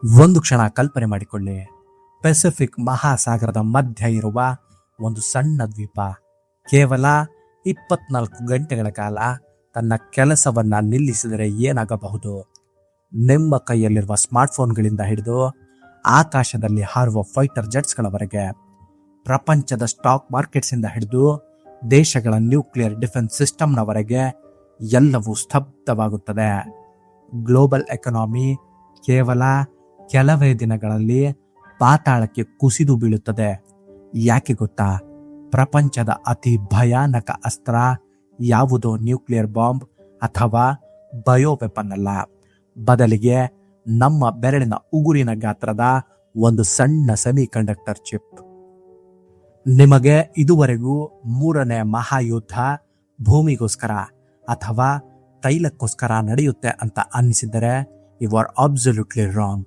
ಒಂದು ಕ್ಷಣ ಕಲ್ಪನೆ ಮಾಡಿಕೊಳ್ಳಿ. ಪೆಸಿಫಿಕ್ ಮಹಾಸಾಗರದ ಮಧ್ಯ ಇರುವ ಒಂದು ಸಣ್ಣ ದ್ವೀಪ ಕೇವಲ 24 ಗಂಟೆಗಳ ಕಾಲ ತನ್ನ ಕೆಲಸವನ್ನ ನಿಲ್ಲಿಸಿದರೆ ಏನಾಗಬಹುದು? ನಿಮ್ಮ ಕೈಯಲ್ಲಿರುವ ಸ್ಮಾರ್ಟ್ಫೋನ್ಗಳಿಂದ ಹಿಡಿದು ಆಕಾಶದಲ್ಲಿ ಹಾರುವ ಫೈಟರ್ ಜೆಟ್ಸ್ಗಳವರೆಗೆ, ಪ್ರಪಂಚದ ಸ್ಟಾಕ್ ಮಾರ್ಕೆಟ್ಸ್ ಇಂದ ಹಿಡಿದು ದೇಶಗಳ ನ್ಯೂಕ್ಲಿಯರ್ ಡಿಫೆನ್ಸ್ ಸಿಸ್ಟಮ್ನವರೆಗೆ ಎಲ್ಲವೂ ಸ್ತಬ್ಧವಾಗುತ್ತದೆ. ಗ್ಲೋಬಲ್ ಎಕಾನಮಿ ಕೇವಲ ಕೆಲವೇ ದಿನಗಳಲ್ಲಿ ಪಾತಾಳಕ್ಕೆ ಕುಸಿದು ಬೀಳುತ್ತದೆ. ಯಾಕೆ ಗೊತ್ತಾ? ಪ್ರಪಂಚದ ಅತಿ ಭಯಾನಕ ಅಸ್ತ್ರ ಯಾವುದೋ ನ್ಯೂಕ್ಲಿಯರ್ ಬಾಂಬ್ ಅಥವಾ ಬಯೋ ವೆಪನ್ ಅಲ್ಲ, ಬದಲಿಗೆ ನಮ್ಮ ಬೆರಳಿನ ಉಗುರಿನ ಗಾತ್ರದ ಒಂದು ಸಣ್ಣ ಸೆಮಿ ಕಂಡಕ್ಟರ್ ಚಿಪ್. ನಿಮಗೆ ಇದುವರೆಗೂ 3ನೇ ಮಹಾಯುದ್ಧ ಭೂಮಿಗೋಸ್ಕರ ಅಥವಾ ತೈಲಕ್ಕೋಸ್ಕರ ನಡೆಯುತ್ತೆ ಅಂತ ಅನ್ನಿಸಿದರೆ you are absolutely wrong.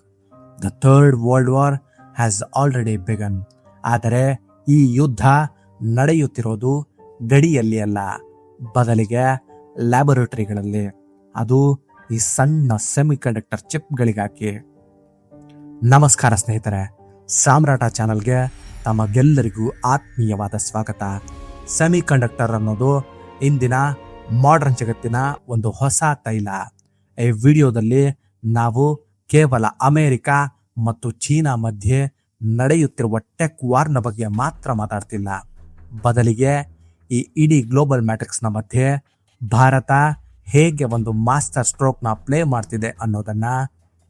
The third world war has already began. ಆದರೆ ಈ ಯುದ್ಧ ನಡೆಯುತ್ತಿರೋದು ಗಡಿಯಲ್ಲಿ ಅಲ್ಲ, ಬದಲಿಗೆ ಲ್ಯಾಬೊರೇಟರಿಗಳಲ್ಲಿ, ಅದು ಈ ಸಣ್ಣ ಸೆಮಿ ಕಂಡಕ್ಟರ್ ಚಿಪ್ಗಳಿಗಾಗಿ. ನಮಸ್ಕಾರ ಸ್ನೇಹಿತರೆ, ಸಾಮ್ರಾಟ ಚಾನಲ್ಗೆ ತಮಗೆಲ್ಲರಿಗೂ ಆತ್ಮೀಯವಾದ ಸ್ವಾಗತ. ಸೆಮಿ ಕಂಡಕ್ಟರ್ ಅನ್ನೋದು ಇಂದಿನ ಮಾಡರ್ನ್ ಜಗತ್ತಿನ ಒಂದು ಹೊಸ ತೈಲ. ಈ ವಿಡಿಯೋದಲ್ಲಿ ನಾವು ಕೇವಲ ಅಮೆರಿಕ ಮತ್ತು ಚೀನಾ ಮಧ್ಯೆ ನಡೆಯುತ್ತಿರುವ ಟೆಕ್ ವಾರ್ನ ಬಗ್ಗೆ ಮಾತ್ರ ಮಾತಾಡ್ತಿಲ್ಲ, ಬದಲಿಗೆ ಈ ಇಡೀ ಗ್ಲೋಬಲ್ ಮ್ಯಾಟ್ರಿಕ್ಸ್ನ ಮಧ್ಯೆ ಭಾರತ ಹೇಗೆ ಒಂದು ಮಾಸ್ಟರ್ ಸ್ಟ್ರೋಕ್ನ ಪ್ಲೇ ಮಾಡ್ತಿದೆ ಅನ್ನೋದನ್ನ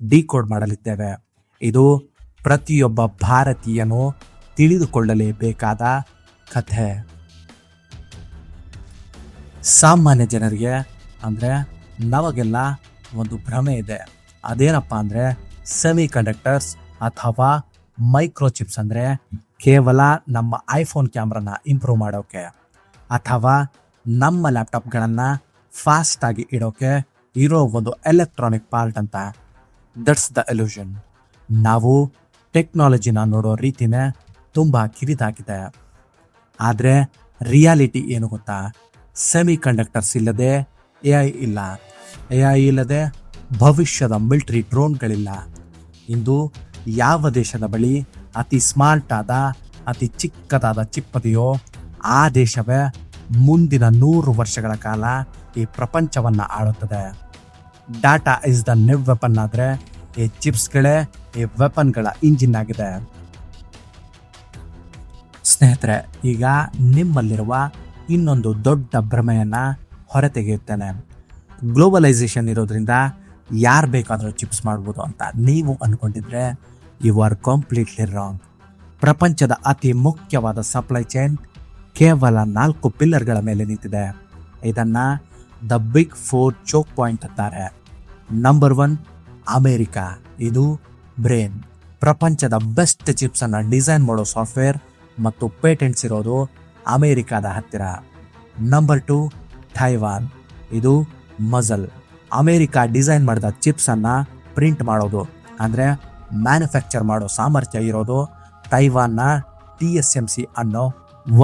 ಡಿಕೋಡ್ ಮಾಡಲಿದ್ದೇವೆ. ಇದು ಪ್ರತಿಯೊಬ್ಬ ಭಾರತೀಯನು ತಿಳಿದುಕೊಳ್ಳಲೇಬೇಕಾದ ಕಥೆ. ಸಾಮಾನ್ಯ ಜನರಿಗೆ ಅಂದರೆ ನಮಗೆಲ್ಲ ಒಂದು ಭ್ರಮೆ ಇದೆ. ಅದೇನಪ್ಪ ಅಂದರೆ ಸೆಮಿ ಕಂಡಕ್ಟರ್ಸ್ ಅಥವಾ ಮೈಕ್ರೋಚಿಪ್ಸ್ ಅಂದರೆ ಕೇವಲ ನಮ್ಮ ಐಫೋನ್ ಕ್ಯಾಮ್ರಾನ ಇಂಪ್ರೂವ್ ಮಾಡೋಕೆ ಅಥವಾ ನಮ್ಮ ಲ್ಯಾಪ್ಟಾಪ್ಗಳನ್ನು ಫಾಸ್ಟಾಗಿ ಇಡೋಕೆ ಇರೋ ಒಂದು ಎಲೆಕ್ಟ್ರಾನಿಕ್ ಪಾರ್ಟ್ ಅಂತ. That's the illusion. ನಾವು ಟೆಕ್ನಾಲಜಿನ ನೋಡೋ ರೀತಿನೇ ತುಂಬ ಕಿರಿದಾಗಿದೆ. ಆದರೆ ರಿಯಾಲಿಟಿ ಏನು ಗೊತ್ತಾ? ಸೆಮಿ ಕಂಡಕ್ಟರ್ಸ್ ಇಲ್ಲದೆ AI ಇಲ್ಲ, AI ಇಲ್ಲದೆ ಭವಿಷ್ಯದ ಮಿಲಿಟರಿ ಡ್ರೋನ್ಗಳಿಲ್ಲ. ಇಂದು ಯಾವ ದೇಶದ ಬಳಿ ಅತಿ ಸ್ಮಾರ್ಟ್ ಆದ ಅತಿ ಚಿಕ್ಕದಾದ ಚಿಪ್ ಇದೆಯೋ ಆ ದೇಶವೇ ಮುಂದಿನ 100 ವರ್ಷಗಳ ಕಾಲ ಈ ಪ್ರಪಂಚವನ್ನು ಆಳುತ್ತದೆ. Data is the new weapon ಆದರೆ ಈ ಚಿಪ್ಸ್ಗಳೇ ಈ ವೆಪನ್ಗಳ ಇಂಜಿನ್ ಆಗಿದೆ. ಸ್ನೇಹಿತರೆ, ಈಗ ನಿಮ್ಮಲ್ಲಿರುವ ಇನ್ನೊಂದು ದೊಡ್ಡ ಭ್ರಮೆಯನ್ನು ಹೊರತೆಗೆಯುತ್ತೇನೆ. ಗ್ಲೋಬಲೈಸೇಷನ್ ಇರೋದ್ರಿಂದ ಯಾರು ಬೇಕಾದರೂ ಚಿಪ್ಸ್ ಮಾಡ್ಬೋದು ಅಂತ ನೀವು ಅಂದ್ಕೊಂಡಿದ್ರೆ ಯು ಆರ್ ಕಂಪ್ಲೀಟ್ಲಿ ರಾಂಗ್. ಪ್ರಪಂಚದ ಅತಿ ಮುಖ್ಯವಾದ ಸಪ್ಲೈ ಚೈನ್ ಕೇವಲ 4 ಪಿಲ್ಲರ್ಗಳ ಮೇಲೆ ನಿಂತಿದೆ. ಇದನ್ನು ದ ಬಿಗ್ 4 ಚೋಕ್ ಪಾಯಿಂಟ್ ಅಂತಾರೆ. Number 1 America. ಇದು ಬ್ರೇನ್. ಪ್ರಪಂಚದ ಬೆಸ್ಟ್ ಚಿಪ್ಸನ್ನು ಡಿಸೈನ್ ಮಾಡೋ ಸಾಫ್ಟ್ವೇರ್ ಮತ್ತು ಪೇಟೆಂಟ್ಸ್ ಇರೋದು ಅಮೇರಿಕಾದ ಹತ್ತಿರ. Number 2 Taiwan. ಇದು ಮಜಲ್. ಅಮೇರಿಕಾ ಡಿಸೈನ್ ಮಾಡಿದ ಚಿಪ್ಸನ್ನು ಪ್ರಿಂಟ್ ಮಾಡೋದು ಅಂದರೆ ಮ್ಯಾನುಫ್ಯಾಕ್ಚರ್ ಮಾಡೋ ಸಾಮರ್ಥ್ಯ ಇರೋದು ತೈವಾನ್ನ TSMC ಅನ್ನೋ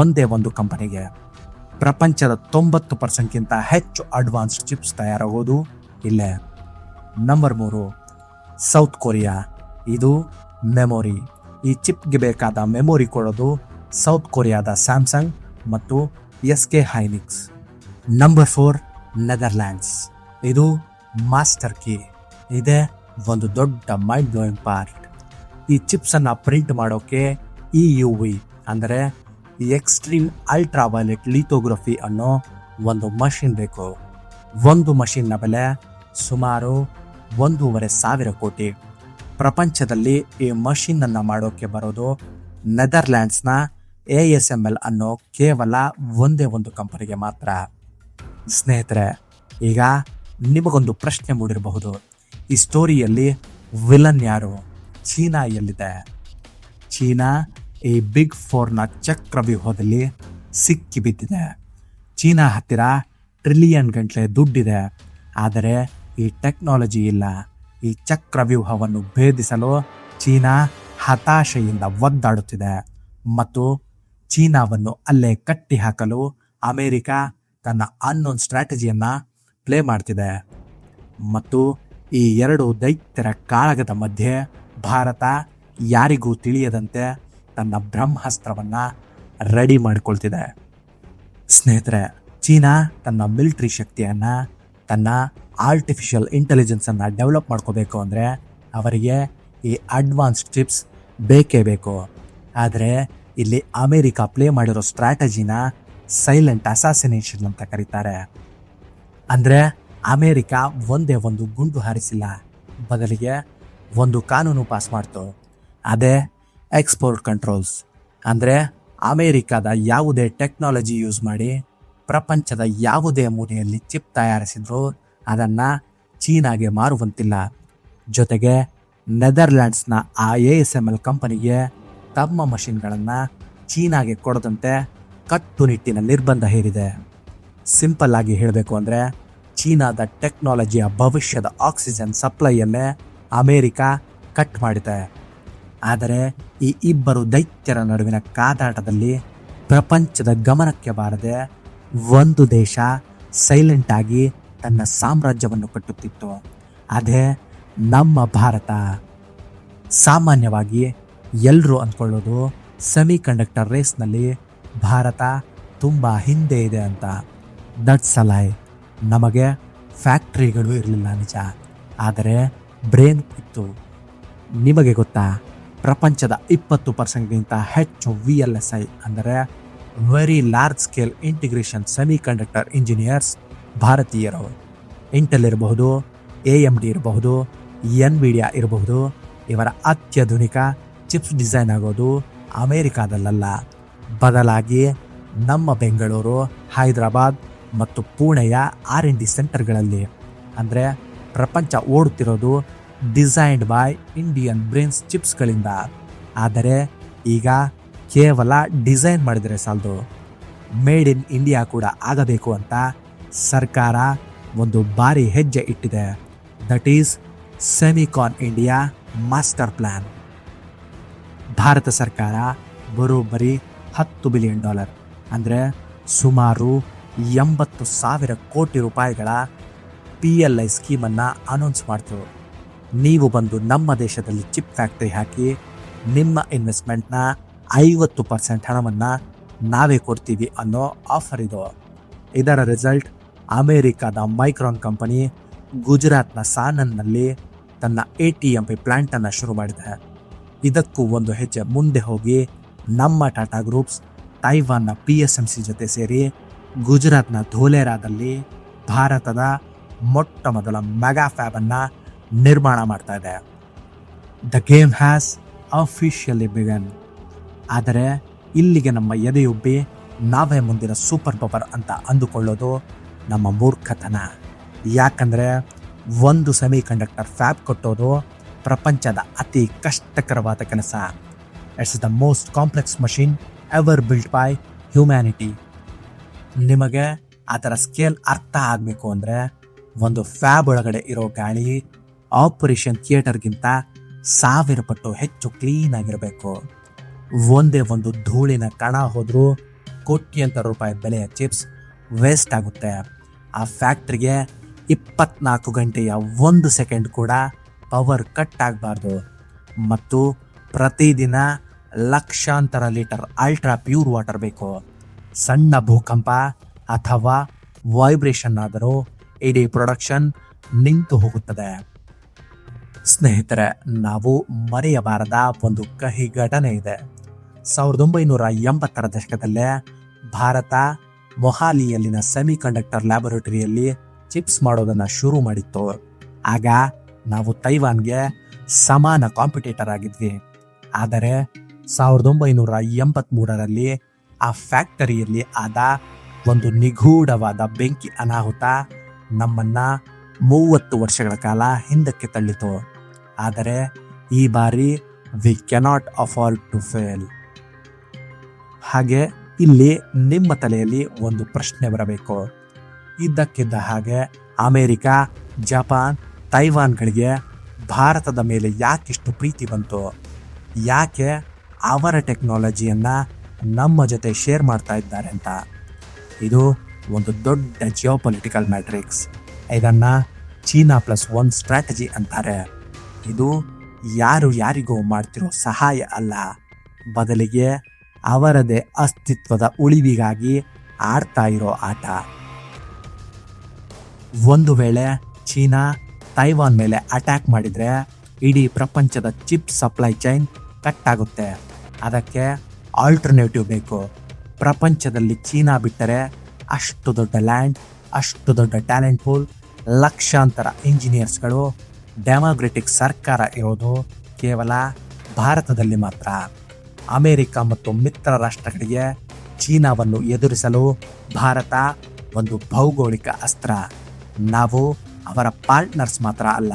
ಒಂದೇ ಒಂದು ಕಂಪನಿಗೆ. ಪ್ರಪಂಚದ 90%ಗಿಂತ ಹೆಚ್ಚು ಅಡ್ವಾನ್ಸ್ಡ್ ಚಿಪ್ಸ್ ತಯಾರಾಗೋದು ಇಲ್ಲೇ. Number 3 south Korea. ಇದು ಮೆಮೊರಿ. ಈ ಚಿಪ್ಗೆ ಬೇಕಾದ ಮೆಮೊರಿ ಕೊಡೋದು ಸೌತ್ ಕೊರಿಯಾದ ಸ್ಯಾಮ್ಸಂಗ್ ಮತ್ತು SK ಹೈನಿಕ್ಸ್. Number 4 Netherlands. ಇದು ಮಾಸ್ಟರ್ ಕೀ. ಇದೇ ಒಂದು ದೊಡ್ಡ ಮೈಂಡ್ ಬ್ಲೋಯಿಂಗ್ ಪಾರ್ಟ್. ಈ ಚಿಪ್ಸನ್ನು ಪ್ರಿಂಟ್ ಮಾಡೋಕ್ಕೆ EUV ಅಂದರೆ ಎಕ್ಸ್ಟ್ರೀಮ್ ಅಲ್ಟ್ರಾ ವೈಲೆಟ್ ಲಿಥೋಗ್ರಫಿ ಅನ್ನೋ ಒಂದು ಮಷಿನ್ ಬೇಕು. ಒಂದು ಮಷಿನ್ನ ಬೆಲೆ ಸುಮಾರು 1,500 ಕೋಟಿ. ಪ್ರಪಂಚದಲ್ಲಿ ಈ ಮಷಿನನ್ನು ಮಾಡೋಕ್ಕೆ ಬರೋದು ನೆದರ್ಲ್ಯಾಂಡ್ಸ್ನ ASML ಅನ್ನೋ ಕೇವಲ ಒಂದೇ ಒಂದು ಕಂಪನಿಗೆ ಮಾತ್ರ. ಸ್ನೇಹಿತರೆ, ಈಗ ನಿಮಗೊಂದು ಪ್ರಶ್ನೆ ಮೂಡಿರಬಹುದು. ಈ ಸ್ಟೋರಿಯಲ್ಲಿ ವಿಲನ್ ಯಾರು? ಚೀನಾ ಎಲ್ಲಿದೆ? ಚೀನಾ ಈ ಬಿಗ್ 4ನ ಚಕ್ರವ್ಯೂಹದಲ್ಲಿ ಸಿಕ್ಕಿಬಿದ್ದಿದೆ. ಚೀನಾ ಹತ್ತಿರ ಟ್ರಿಲಿಯನ್ ಗಂಟಲೆ ದುಡ್ಡಿದೆ, ಆದರೆ ಈ ಟೆಕ್ನಾಲಜಿ ಇಲ್ಲ. ಈ ಚಕ್ರವ್ಯೂಹವನ್ನು ಭೇದಿಸಲು ಚೀನಾ ಹತಾಶೆಯಿಂದ ಒದ್ದಾಡುತ್ತಿದೆ ಮತ್ತು ಚೀನಾವನ್ನು ಅಲ್ಲೇ ಕಟ್ಟಿ ಹಾಕಲು ಅಮೆರಿಕ ತನ್ನ ಅನ್ನೋನ್ ಸ್ಟ್ರಾಟಜಿಯನ್ನು ಪ್ಲೇ ಮಾಡ್ತಿದೆ. ಮತ್ತು ಈ 2 ದೈತ್ಯರ ಕಾಳಗದ ಮಧ್ಯೆ ಭಾರತ ಯಾರಿಗೂ ತಿಳಿಯದಂತೆ ತನ್ನ ಬ್ರಹ್ಮಾಸ್ತ್ರವನ್ನು ರೆಡಿ ಮಾಡಿಕೊಳ್ತಿದೆ. ಸ್ನೇಹಿತರೆ, ಚೀನಾ ತನ್ನ ಮಿಲಿಟರಿ ಶಕ್ತಿಯನ್ನು, ತನ್ನ ಆರ್ಟಿಫಿಷಿಯಲ್ ಇಂಟೆಲಿಜೆನ್ಸನ್ನು ಡೆವಲಪ್ ಮಾಡ್ಕೋಬೇಕು ಅಂದರೆ ಅವರಿಗೆ ಈ ಅಡ್ವಾನ್ಸ್ಡ್ ಚಿಪ್ಸ್ ಬೇಕೇ ಬೇಕು. ಆದರೆ ಇಲ್ಲಿ ಅಮೇರಿಕಾ ಪ್ಲೇ ಮಾಡಿರೋ ಸ್ಟ್ರಾಟಜಿನ ಸೈಲೆಂಟ್ ಅಸಾಸಿನೇಷನ್ ಅಂತ ಕರೀತಾರೆ. ಅಂದರೆ ಅಮೇರಿಕಾ ಒಂದೇ ಒಂದು ಗುಂಡು ಹಾರಿಸಿಲ್ಲ, ಬದಲಿಗೆ ಒಂದು ಕಾನೂನು ಪಾಸ್ ಮಾಡ್ತು. ಅದೇ ಎಕ್ಸ್ಪೋರ್ಟ್ ಕಂಟ್ರೋಲ್ಸ್. ಅಂದರೆ ಅಮೇರಿಕಾದ ಯಾವುದೇ ಟೆಕ್ನಾಲಜಿ ಯೂಸ್ ಮಾಡಿ ಪ್ರಪಂಚದ ಯಾವುದೇ ಮೂಲೆಯಲ್ಲಿ ಚಿಪ್ ತಯಾರಿಸಿದ್ರು ಅದನ್ನು ಚೀನಾಗೆ ಮಾರುವಂತಿಲ್ಲ. ಜೊತೆಗೆ ನೆದರ್ಲ್ಯಾಂಡ್ಸ್ನ ASML ಕಂಪನಿಗೆ ತಮ್ಮ ಮಷಿನ್ಗಳನ್ನು ಚೀನಾಗೆ ಕೊಡದಂತೆ ಕಟ್ಟುನಿಟ್ಟಿನ ನಿರ್ಬಂಧ ಹೇರಿದೆ. ಸಿಂಪಲ್ ಆಗಿ ಹೇಳಬೇಕು ಅಂದರೆ ಚೀನಾದ ಟೆಕ್ನಾಲಜಿಯ ಭವಿಷ್ಯದ ಆಕ್ಸಿಜನ್ ಸಪ್ಲೈಯನ್ನೇ ಅಮೇರಿಕಾ ಕಟ್ ಮಾಡಿದೆ. ಆದರೆ ಈ ಇಬ್ಬರು ದೈತ್ಯರ ನಡುವಿನ ಕಾದಾಟದಲ್ಲಿ ಪ್ರಪಂಚದ ಗಮನಕ್ಕೆ ಬಾರದೆ ಒಂದು ದೇಶ ಸೈಲೆಂಟ್ ಆಗಿ ತನ್ನ ಸಾಮ್ರಾಜ್ಯವನ್ನು ಕಟ್ಟುತ್ತಿತ್ತು. ಅದೇ ನಮ್ಮ ಭಾರತ. ಸಾಮಾನ್ಯವಾಗಿ ಎಲ್ಲರೂ ಅಂದ್ಕೊಳ್ಳೋದು ಸೆಮಿ ಕಂಡಕ್ಟರ್ ರೇಸ್ನಲ್ಲಿ ಭಾರತ ತುಂಬ ಹಿಂದೆ ಇದೆ ಅಂತ. ದಟ್ಸ್ ಅ ಲೈ. ನಮಗೆ ಫ್ಯಾಕ್ಟ್ರಿಗಳು ಇರಲಿಲ್ಲ ನಿಜ, ಆದರೆ ಬ್ರೇನ್ ಇತ್ತು. ನಿಮಗೆ ಗೊತ್ತಾ, ಪ್ರಪಂಚದ 20% ಹೆಚ್ಚು VLSI ಅಂದರೆ very large scale integration semi conductor engineers ಭಾರತೀಯರು. ಇಂಟೆಲ್ ಇರಬಹುದು, AMD ಇರಬಹುದು, NVIDIA ಇರಬಹುದು. ಇವರ ಅತ್ಯಾಧುನಿಕ ಚಿಪ್ಸ್ ಡಿಸೈನ್ ಆಗೋದು ಅಮೇರಿಕಾದಲ್ಲ, ಬದಲಾಗಿ ನಮ್ಮ ಬೆಂಗಳೂರು, ಹೈದರಾಬಾದ್ ಮತ್ತು ಪುಣೆಯ R&D ಸೆಂಟರ್ಗಳಲ್ಲಿ. ಅಂದರೆ ಪ್ರಪಂಚ ಓಡುತ್ತಿರೋದು ಡಿಸೈನ್ಡ್ ಬೈ ಇಂಡಿಯನ್ ಬ್ರೇನ್ಸ್ ಚಿಪ್ಸ್ಗಳಿಂದ. ಆದರೆ ಈಗ ಕೇವಲ ಡಿಸೈನ್ ಮಾಡಿದರೆ ಸಾಲದು, ಮೇಡ್ ಇನ್ ಇಂಡಿಯಾ ಕೂಡ ಆಗಬೇಕು ಅಂತ ಸರ್ಕಾರ ಒಂದು ಭಾರಿ ಹೆಜ್ಜೆ ಇಟ್ಟಿದೆ. That is Semicon India master plan. Bharat ಸರ್ಕಾರ ಬರೋಬ್ಬರಿ $10 ಬಿಲಿಯನ್ ಅಂದರೆ ಸುಮಾರು 80,000 ಕೋಟಿ ರೂಪಾಯಿಗಳ PLI ಸ್ಕೀಮನ್ನು ಅನೌನ್ಸ್ ಮಾಡ್ತು. ನೀವು ಬಂದು ನಮ್ಮ ದೇಶದಲ್ಲಿ ಚಿಪ್ ಫ್ಯಾಕ್ಟ್ರಿ ಹಾಕಿ ನಿಮ್ಮ ಇನ್ವೆಸ್ಟ್ಮೆಂಟ್ನ 50% ಹಣವನ್ನು ನಾವೇ ಕೊಡ್ತೀವಿ ಅನ್ನೋ ಆಫರ್ ಇದು. ಇದರ ರಿಸಲ್ಟ್ ಅಮೇರಿಕಾದ ಮೈಕ್ರಾನ್ ಕಂಪನಿ ಗುಜರಾತ್ನ ಸಾನನ್ನಲ್ಲಿ ತನ್ನ ATMP ಪ್ಲ್ಯಾಂಟನ್ನು ಶುರು ಮಾಡಿದೆ. ಇದಕ್ಕೂ ಒಂದು ಹೆಜ್ಜೆ ಮುಂದೆ ಹೋಗಿ ನಮ್ಮ ಟಾಟಾ ಗ್ರೂಪ್ಸ್ ತೈವಾನ್ನ PSMC ಜೊತೆ ಸೇರಿ ಗುಜರಾತ್ನ ಧೋಲೇರಾದಲ್ಲಿ ಭಾರತದ ಮೊಟ್ಟ ಮೊದಲ ಮೆಗಾ ಫ್ಯಾಬನ್ನು ನಿರ್ಮಾಣ ಮಾಡ್ತಾ ಇದೆ. The game has officially begun. ಆದರೆ ಇಲ್ಲಿಗೆ ನಮ್ಮ ಎದೆಯುಬ್ಬಿ ನಾವೇ ಮುಂದಿನ ಸೂಪರ್ ಪವರ್ ಅಂತ ಅಂದುಕೊಳ್ಳೋದು ನಮ್ಮ ಮೂರ್ಖತನ. ಯಾಕಂದರೆ ಒಂದು ಸೆಮಿ ಕಂಡಕ್ಟರ್ ಫ್ಯಾಬ್ ಕೊಟ್ಟೋದು ಪ್ರಪಂಚದ ಅತಿ ಕಷ್ಟಕರವಾದ ಕೆಲಸ. It's the most complex machine ever built by humanity. ನಿಮಗೆ ಅದರ ಸ್ಕೇಲ್ ಅರ್ಥ ಆಗಬೇಕು ಅಂದರೆ ಒಂದು ಫ್ಯಾಬ್ ಒಳಗಡೆ ಇರೋ ಗಾಳಿ ಆಪರೇಷನ್ ಥಿಯೇಟರ್ಗಿಂತ 1000 ಪಟ್ಟು ಹೆಚ್ಚು ಕ್ಲೀನಾಗಿರಬೇಕು. ಒಂದೇ ಒಂದು ಧೂಳಿನ ಕಣ ಹೋದರೂ ಕೋಟ್ಯಂತರ ರೂಪಾಯಿ ಬೆಲೆಯ ಚಿಪ್ಸ್ ವೇಸ್ಟ್ ಆಗುತ್ತೆ. ಆ ಫ್ಯಾಕ್ಟ್ರಿಗೆ 24 ಗಂಟೆಯ 1 ಸೆಕೆಂಡ್ ಕೂಡ ಪವರ್ ಕಟ್ ಆಗಬಾರ್ದು. ಮತ್ತು ಪ್ರತಿದಿನ ಲಕ್ಷಾಂತರ ಲೀಟರ್ ಅಲ್ಟ್ರಾ ಪ್ಯೂರ್ ವಾಟರ್ ಬೇಕು. ಸಣ್ಣ ಭೂಕಂಪ ಅಥವಾ ವೈಬ್ರೇಷನ್ ಆದರೂ ಇಡೀ ಪ್ರೊಡಕ್ಷನ್ ನಿಂತು ಹೋಗುತ್ತದೆ. ಸ್ನೇಹಿತರೆ, ನಾವು ಮರೆಯಬಾರದ ಒಂದು ಕಹಿ ಘಟನೆ ಇದೆ. 1980ರ ದಶಕದಲ್ಲೇ ಭಾರತ ಮೊಹಾಲಿಯಲ್ಲಿನ ಸೆಮಿ ಕಂಡಕ್ಟರ್ ಲ್ಯಾಬೊರೇಟರಿಯಲ್ಲಿ ಚಿಪ್ಸ್ ಮಾಡೋದನ್ನು ಶುರು ಮಾಡಿತ್ತು. ಆಗ ನಾವು ತೈವಾನ್ಗೆ ಸಮಾನ ಕಾಂಪಿಟೇಟರ್ ಆಗಿದ್ವಿ. ಆದರೆ 1983ರಲ್ಲಿ ಆ ಫ್ಯಾಕ್ಟರಿಯಲ್ಲಿ ಆದ ಒಂದು ನಿಗೂಢವಾದ ಬೆಂಕಿ ಅನಾಹುತ ನಮ್ಮನ್ನು 30 ವರ್ಷಗಳ ಕಾಲ ಹಿಂದಕ್ಕೆ ತಳ್ಳಿತು. ಆದರೆ ಈ ಬಾರಿ we cannot afford to fail. ಹಾಗೆ ಇಲ್ಲಿ ನಿಮ್ಮ ತಲೆಯಲ್ಲಿ ಒಂದು ಪ್ರಶ್ನೆ ಬರಬೇಕು. ಇದ್ದಕ್ಕಿದ್ದ ಹಾಗೆ ಅಮೇರಿಕ, ಜಪಾನ್, ತೈವಾನ್ಗಳಿಗೆ ಭಾರತದ ಮೇಲೆ ಯಾಕಿಷ್ಟು ಪ್ರೀತಿ ಬಂತು? ಯಾಕೆ ಅವರ ಟೆಕ್ನಾಲಜಿಯನ್ನು ನಮ್ಮ ಜೊತೆ ಶೇರ್ ಮಾಡ್ತಾ ಇದ್ದಾರೆ ಅಂತ? ಇದು ಒಂದು ದೊಡ್ಡ ಜಿಯೋಪೊಲಿಟಿಕಲ್ ಮ್ಯಾಟ್ರಿಕ್ಸ್. ಇದನ್ನು ಚೀನಾ +1 ಸ್ಟ್ರಾಟಜಿ ಅಂತಾರೆ. ಇದು ಯಾರು ಯಾರಿಗೋ ಮಾಡ್ತಿರೋ ಸಹಾಯ ಅಲ್ಲ, ಬದಲಿಗೆ ಅವರದೇ ಅಸ್ತಿತ್ವದ ಉಳಿವಿಗಾಗಿ ಆಡ್ತಾ ಇರೋ ಆಟ. ಒಂದು ವೇಳೆ ಚೀನಾ ತೈವಾನ್ ಮೇಲೆ ಅಟ್ಯಾಕ್ ಮಾಡಿದರೆ ಇಡೀ ಪ್ರಪಂಚದ ಚಿಪ್ ಸಪ್ಲೈ ಚೈನ್ ಕಟ್ ಆಗುತ್ತೆ. ಅದಕ್ಕೆ ಆಲ್ಟರ್ನೇಟಿವ್ ಬೇಕು. ಪ್ರಪಂಚದಲ್ಲಿ ಚೀನಾ ಬಿಟ್ಟರೆ ಅಷ್ಟು ದೊಡ್ಡ ಲ್ಯಾಂಡ್, ಅಷ್ಟು ದೊಡ್ಡ ಟ್ಯಾಲೆಂಟ್ ಪೂಲ್, ಲಕ್ಷಾಂತರ ಇಂಜಿನಿಯರ್ಸ್ಗಳು, ಡೆಮೋಕ್ರೆಟಿಕ್ ಸರ್ಕಾರ ಇರೋದು ಕೇವಲ ಭಾರತದಲ್ಲಿ ಮಾತ್ರ. ಅಮೆರಿಕ ಮತ್ತು ಮಿತ್ರ ರಾಷ್ಟ್ರಗಳಿಗೆ ಚೀನಾವನ್ನು ಎದುರಿಸಲು ಭಾರತ ಒಂದು ಭೌಗೋಳಿಕ ಅಸ್ತ್ರ. ನಾವು ಅವರ ಪಾರ್ಟ್ನರ್ಸ್ ಮಾತ್ರ ಅಲ್ಲ,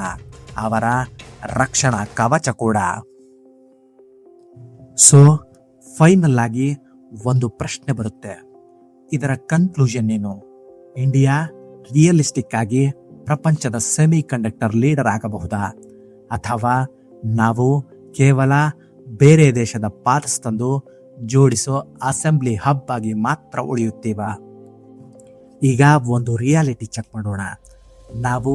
ಅವರ ರಕ್ಷಣಾ ಕವಚ ಕೂಡ. ಸೊ ಫೈನಲ್ ಆಗಿ ಒಂದು ಪ್ರಶ್ನೆ ಬರುತ್ತೆ, ಇದರ ಕನ್ಕ್ಲೂಷನ್ ಏನು? ಇಂಡಿಯಾ ರಿಯಲಿಸ್ಟಿಕ್ ಆಗಿ ಪ್ರಪಂಚದ ಸೆಮಿ ಕಂಡಕ್ಟರ್ ಲೀಡರ್ ಆಗಬಹುದಾ, ಅಥವಾ ನಾವು ಕೇವಲ ಬೇರೆ ದೇಶದ ಪಾರ್ಟ್ಸ್ ತಂದು ಜೋಡಿಸೋ ಅಸೆಂಬ್ಲಿ ಹಬ್ ಆಗಿ ಮಾತ್ರ ಉಳಿಯುತ್ತೀವ? ಈಗ ಒಂದು ರಿಯಾಲಿಟಿ ಚೆಕ್ ಮಾಡೋಣ. ನಾವು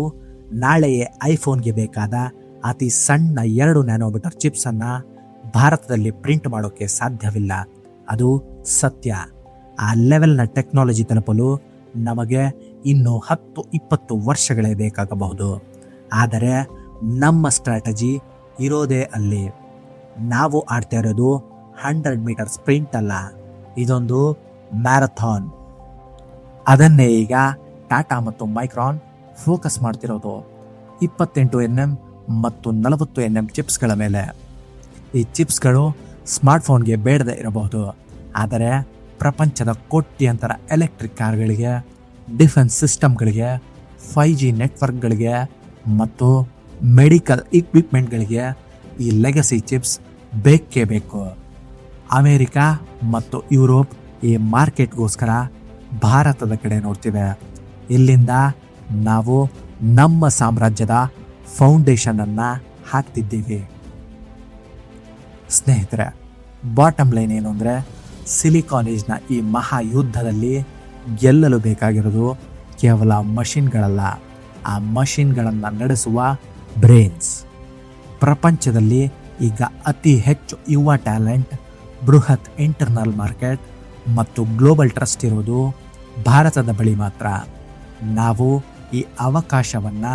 ನಾಳೆಯೇ ಐಫೋನ್ಗೆ ಬೇಕಾದ ಅತಿ ಸಣ್ಣ 2 ನ್ಯಾನೋಮೀಟರ್ ಚಿಪ್ಸನ್ನು ಭಾರತದಲ್ಲಿ ಪ್ರಿಂಟ್ ಮಾಡೋಕ್ಕೆ ಸಾಧ್ಯವಿಲ್ಲ. ಅದು ಸತ್ಯ. ಆ ಲೆವೆಲ್ನ ಟೆಕ್ನಾಲಜಿ ತಲುಪಲು ನಮಗೆ ಇನ್ನು 10-20 ವರ್ಷಗಳೇ ಬೇಕಾಗಬಹುದು. ಆದರೆ ನಮ್ಮ ಸ್ಟ್ರಾಟಜಿ ಇರೋದೇ ಅಲ್ಲಿ. ನಾವು ಆಡ್ತಾ ಇರೋದು 100 ಮೀಟರ್ ಸ್ಪ್ರಿಂಟ್ ಅಲ್ಲ, ಇದೊಂದು ಮ್ಯಾರಥಾನ್. ಅದನ್ನೇ ಈಗ ಟಾಟಾ ಮತ್ತು ಮೈಕ್ರಾನ್ ಫೋಕಸ್ ಮಾಡ್ತಿರೋದು 28 nm ಮತ್ತು 40 nm ಚಿಪ್ಸ್ಗಳ ಮೇಲೆ. ಈ ಚಿಪ್ಸ್ಗಳು ಸ್ಮಾರ್ಟ್ಫೋನ್ಗೆ ಬೇಡದೇ ಇರಬಹುದು, ಆದರೆ ಪ್ರಪಂಚದ ಕೋಟ್ಯಾಂತರ ಎಲೆಕ್ಟ್ರಿಕ್ ಕಾರ್ಗಳಿಗೆ, ಡಿಫೆನ್ಸ್ ಸಿಸ್ಟಮ್ಗಳಿಗೆ, 5G ನೆಟ್ವರ್ಕ್ಗಳಿಗೆ ಮತ್ತು ಮೆಡಿಕಲ್ ಇಕ್ವಿಪ್ಮೆಂಟ್ಗಳಿಗೆ ಈ ಲೆಗಸಿ ಚಿಪ್ಸ್ ಬೇಕೇ ಬೇಕು. ಅಮೇರಿಕ ಮತ್ತು ಯುರೋಪ್ ಈ ಮಾರ್ಕೆಟ್ಗೋಸ್ಕರ ಭಾರತದ ಕಡೆ ನೋಡ್ತಿವೆ. ಇಲ್ಲಿಂದ ನಾವು ನಮ್ಮ ಸಾಮ್ರಾಜ್ಯದ ಫೌಂಡೇಶನ್ ಅನ್ನ ಹಾಕ್ತಿದ್ದೀವಿ. ಸ್ನೇಹಿತರೆ, ಬಾಟಮ್ ಲೈನ್ ಏನು ಅಂದರೆ, ಸಿಲಿಕಾನ್ ಏಜ್ನ ಈ ಮಹಾಯುದ್ಧದಲ್ಲಿ ಗೆಲ್ಲಲು ಬೇಕಾಗಿರೋದು ಕೇವಲ ಮಷಿನ್ಗಳಲ್ಲ, ಆ ಮಷಿನ್ಗಳನ್ನು ನಡೆಸುವ ಬ್ರೇನ್ಸ್. ಪ್ರಪಂಚದಲ್ಲಿ ಈಗ ಅತಿ ಹೆಚ್ಚು ಯುವ ಟ್ಯಾಲೆಂಟ್, ಬೃಹತ್ ಇಂಟರ್ನಲ್ ಮಾರ್ಕೆಟ್ ಮತ್ತು ಗ್ಲೋಬಲ್ ಟ್ರಸ್ಟ್ ಇರೋದು ಭಾರತದ ಬಳಿ ಮಾತ್ರ. ನಾವು ಈ ಅವಕಾಶವನ್ನು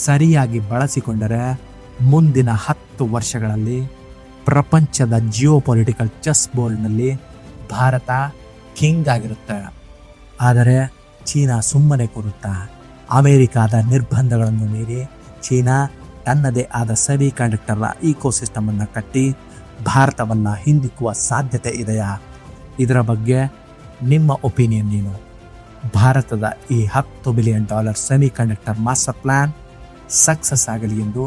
ಸರಿಯಾಗಿ ಬಳಸಿಕೊಂಡರೆ ಮುಂದಿನ 10 ವರ್ಷಗಳಲ್ಲಿ ಪ್ರಪಂಚದ ಜಿಯೋಪೊಲಿಟಿಕಲ್ ಚೆಸ್ ಬೋರ್ಡ್ನಲ್ಲಿ ಭಾರತ ಕಿಂಗ್ ಆಗಿರುತ್ತೆ. ಆದರೆ ಚೀನಾ ಸುಮ್ಮನೆ ಕೂರುತ್ತಾ? ಅಮೆರಿಕಾದ ನಿರ್ಬಂಧಗಳನ್ನು ಮೀರಿ ಚೀನಾ ತನ್ನದೇ ಆದ ಸೆಮಿ ಕಂಡಕ್ಟರ್ನ ಈಕೋಸಿಸ್ಟಮನ್ನು ಕಟ್ಟಿ ಭಾರತವನ್ನು ಹಿಂದಿಕ್ಕುವ ಸಾಧ್ಯತೆ ಇದೆಯಾ? ಇದರ ಬಗ್ಗೆ ನಿಮ್ಮ ಒಪಿನಿಯನ್ ಏನು? ಭಾರತದ ಈ $10 billion semi conductor master plan success ಆಗಲಿ ಎಂದು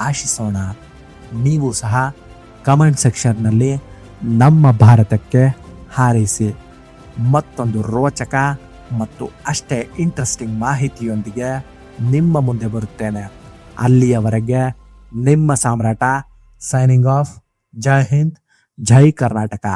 ಆಶಿಸೋಣ. ನೀವು ಸಹ ಕಮೆಂಟ್ ಸೆಕ್ಷನ್ನಲ್ಲಿ ನಮ್ಮ ಭಾರತಕ್ಕೆ ಹಾರೈಸಿ. ಮತ್ತೊಂದು ರೋಚಕ ಮತ್ತು ಅಷ್ಟೇ ಇಂಟ್ರೆಸ್ಟಿಂಗ್ ಮಾಹಿತಿಯೊಂದಿಗೆ ನಿಮ್ಮ ಮುಂದೆ ಬರುತ್ತೇನೆ. ಅಲ್ಲಿಯವರೆಗೆ ನಿಮ್ಮ ಸಾಮ್ರಾಟ ಸೈನಿಂಗ್ ಆಫ್. ಜೈ ಹಿಂದ್, ಜೈ ಕರ್ನಾಟಕ.